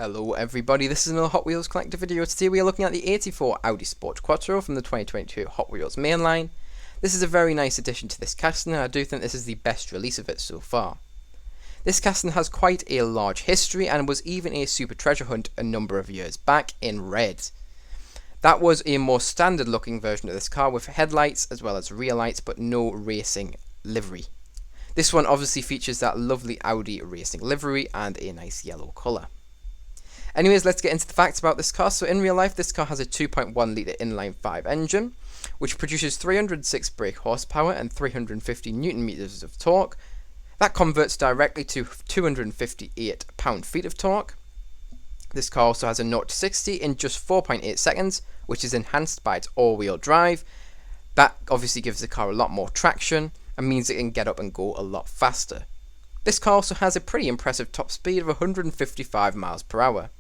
Hello everybody, this is another Hot Wheels collector video. Today we are looking at the 84 Audi Sport Quattro from the 2022 Hot Wheels mainline. This is a very nice addition to this casting, and I do think this is the best release of it so far. This casting has quite a large history and was even a super treasure hunt a number of years back in red. That was a more standard looking version of this car with headlights as well as rear lights but no racing livery. This one obviously features that lovely Audi racing livery and a nice yellow colour. Anyways, let's get into the facts about this car. So in real life, this car has a 2.1 litre inline 5 engine, which produces 306 brake horsepower and 350 newton meters of torque. That converts directly to 258 pound-feet of torque. This car also has a 0 to 60 in just 4.8 seconds, which is enhanced by its all-wheel drive. That obviously gives the car a lot more traction and means it can get up and go a lot faster. This car also has a pretty impressive top speed of 155 miles per hour.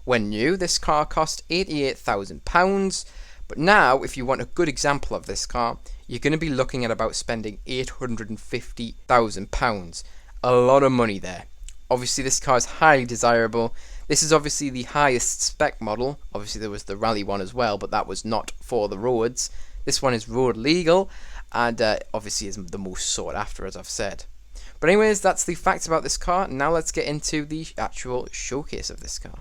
When new, this car cost £88,000, but now, if you want a good example of this car, you're going to be looking at about spending £850,000. A lot of money there. Obviously, this car is highly desirable. This is obviously the highest spec model. Obviously, there was the rally one as well, but that was not for the roads. This one is road legal, and obviously is the most sought after, as I've said. But anyways, that's the facts about this car. Now let's get into the actual showcase of this car.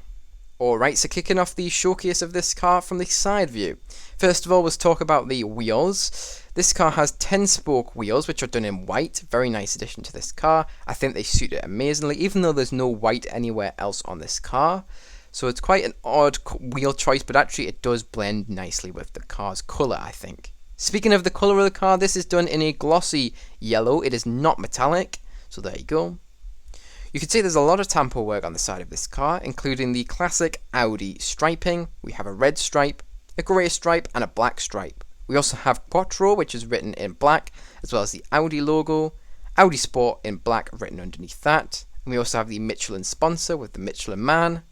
Alright, so kicking off the showcase of this car from the side view. First of all, let's talk about the wheels. This car has 10-spoke wheels, which are done in white. Very nice addition to this car. I think they suit it amazingly, even though there's no white anywhere else on this car. So it's quite an odd wheel choice, but actually it does blend nicely with the car's colour, I think. Speaking of the colour of the car, this is done in a glossy yellow. It is not metallic, so there you go. You can see there's a lot of tamper work on the side of this car, including the classic Audi striping. We have a red stripe, a grey stripe, and a black stripe. We also have Quattro, which is written in black, as well as the Audi logo, Audi Sport in black written underneath that. And we also have the Michelin sponsor with the Michelin Man.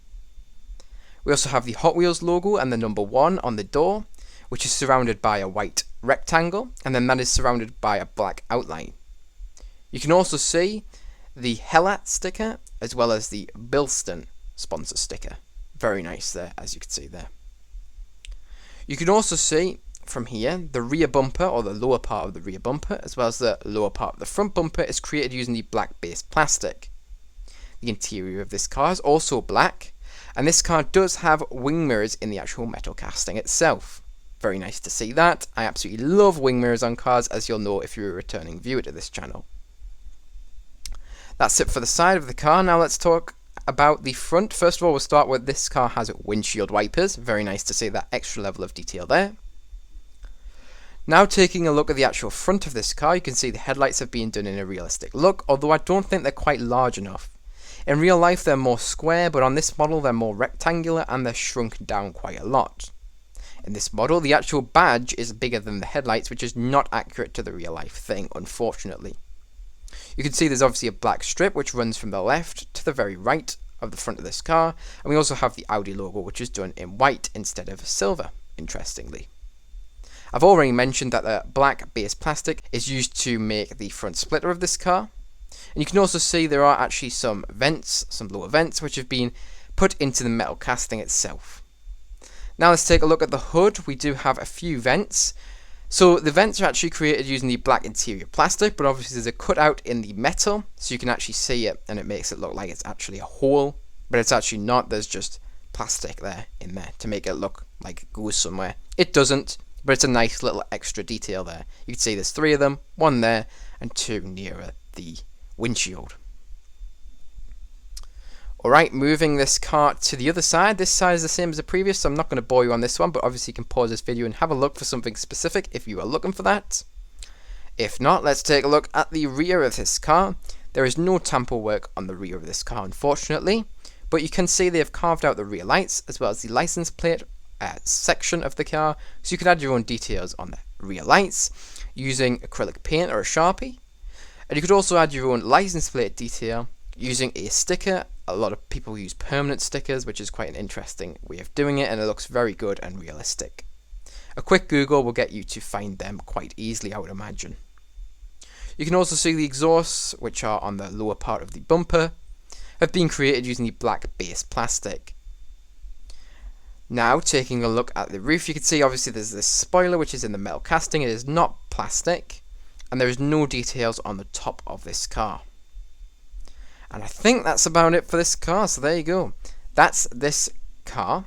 We also have the Hot Wheels logo and the number 1 on the door, which is surrounded by a white rectangle, and then that is surrounded by a black outline. You can also see the Hellat sticker, as well as the Bilston sponsor sticker. Very nice there, as you can see there. You can also see from here the rear bumper, or the lower part of the rear bumper, as well as the lower part of the front bumper is created using the black base plastic. The interior of this car is also black, and this car does have wing mirrors in the actual metal casting itself. Very nice to see that. I absolutely love wing mirrors on cars, as you'll know if you're a returning viewer to this channel. That's it for the side of the car. Now let's talk about the front. First of all, we'll start with this car has windshield wipers. Very nice to see that extra level of detail there. Now taking a look at the actual front of this car, you can see the headlights have been done in a realistic look, although I don't think they're quite large enough. In real life they're more square, but on this model they're more rectangular and they're shrunk down quite a lot. In this model, the actual badge is bigger than the headlights, which is not accurate to the real life thing, unfortunately. You can see there's obviously a black strip which runs from the left to the very right of the front of this car, and we also have the Audi logo, which is done in white instead of silver, interestingly. I've already mentioned that the black base plastic is used to make the front splitter of this car, and you can also see there are actually some vents, some lower vents, which have been put into the metal casting itself. Now let's take a look at the hood. We do have a few vents. So the vents are actually created using the black interior plastic, but obviously there's a cutout in the metal, so you can actually see it, and it makes it look like it's actually a hole, but it's actually not. There's just plastic there in there to make it look like it goes somewhere. It doesn't, but it's a nice little extra detail there. You can see there's 3 of them, 1 there, and 2 nearer the windshield. Alright, moving this car to the other side. This side is the same as the previous, so I'm not going to bore you on this one, but obviously you can pause this video and have a look for something specific if you are looking for that. If not, let's take a look at the rear of this car. There is no tamper work on the rear of this car, unfortunately, but you can see they have carved out the rear lights as well as the license plate section of the car, so you can add your own details on the rear lights using acrylic paint or a Sharpie. And you could also add your own license plate detail using a sticker. A lot of people use permanent stickers, which is quite an interesting way of doing it, and it looks very good and realistic. A quick Google will get you to find them quite easily, I would imagine. You can also see the exhausts, which are on the lower part of the bumper, have been created using the black base plastic. Now, taking a look at the roof, you can see obviously there's this spoiler which is in the metal casting. It is not plastic, and there is no details on the top of this car. And I think that's about it for this car, so there you go. That's this car.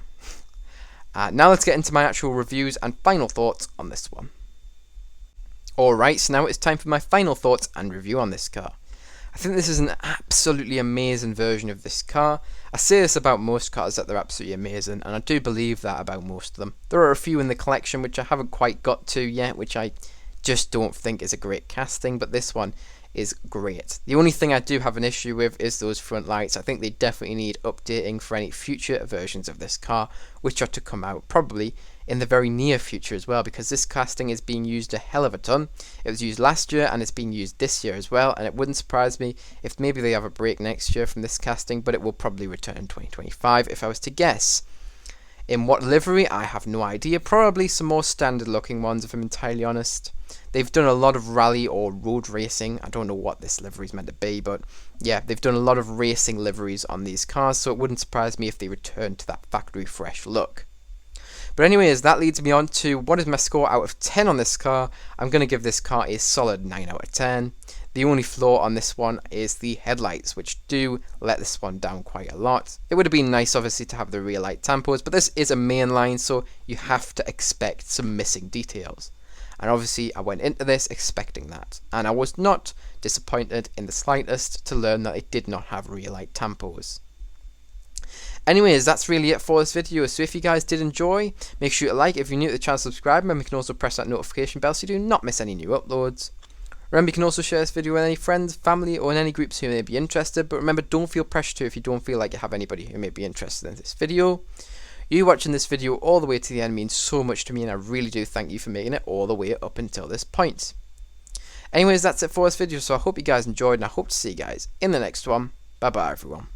Now let's get into my actual reviews and final thoughts on this one. Alright, so now it's time for my final thoughts and review on this car. I think this is an absolutely amazing version of this car. I say this about most cars, that they're absolutely amazing, and I do believe that about most of them. There are a few in the collection which I haven't quite got to yet, which I just don't think is a great casting, but this one is great. The only thing I do have an issue with is those front lights. I think they definitely need updating for any future versions of this car, which are to come out probably in the very near future as well, because this casting is being used a hell of a ton. It was used last year and it's being used this year as well, and it wouldn't surprise me if maybe they have a break next year from this casting, but it will probably return in 2025 if I was to guess. In what livery, I have no idea. Probably some more standard looking ones, if I'm entirely honest. They've done a lot of rally or road racing. I don't know what this livery is meant to be, but yeah, they've done a lot of racing liveries on these cars, so it wouldn't surprise me if they return to that factory fresh look. But anyways, that leads me on to what is my score out of 10 on this car. I'm going to give this car a solid 9 out of 10. The only flaw on this one is the headlights, which do let this one down quite a lot. It would have been nice obviously to have the rear light tampos, but this is a main line, so you have to expect some missing details. And obviously I went into this expecting that, and I was not disappointed in the slightest to learn that it did not have rear light tampos. Anyways, that's really it for this video, so if you guys did enjoy, make sure to like. If you're new to the channel, subscribe. Remember, you can also press that notification bell so you do not miss any new uploads. Remember, you can also share this video with any friends, family, or in any groups who may be interested, but remember, don't feel pressure to if you don't feel like you have anybody who may be interested in this video. You watching this video all the way to the end means so much to me, and I really do thank you for making it all the way up until this point. Anyways, that's it for this video, so I hope you guys enjoyed, and I hope to see you guys in the next one. Bye bye everyone.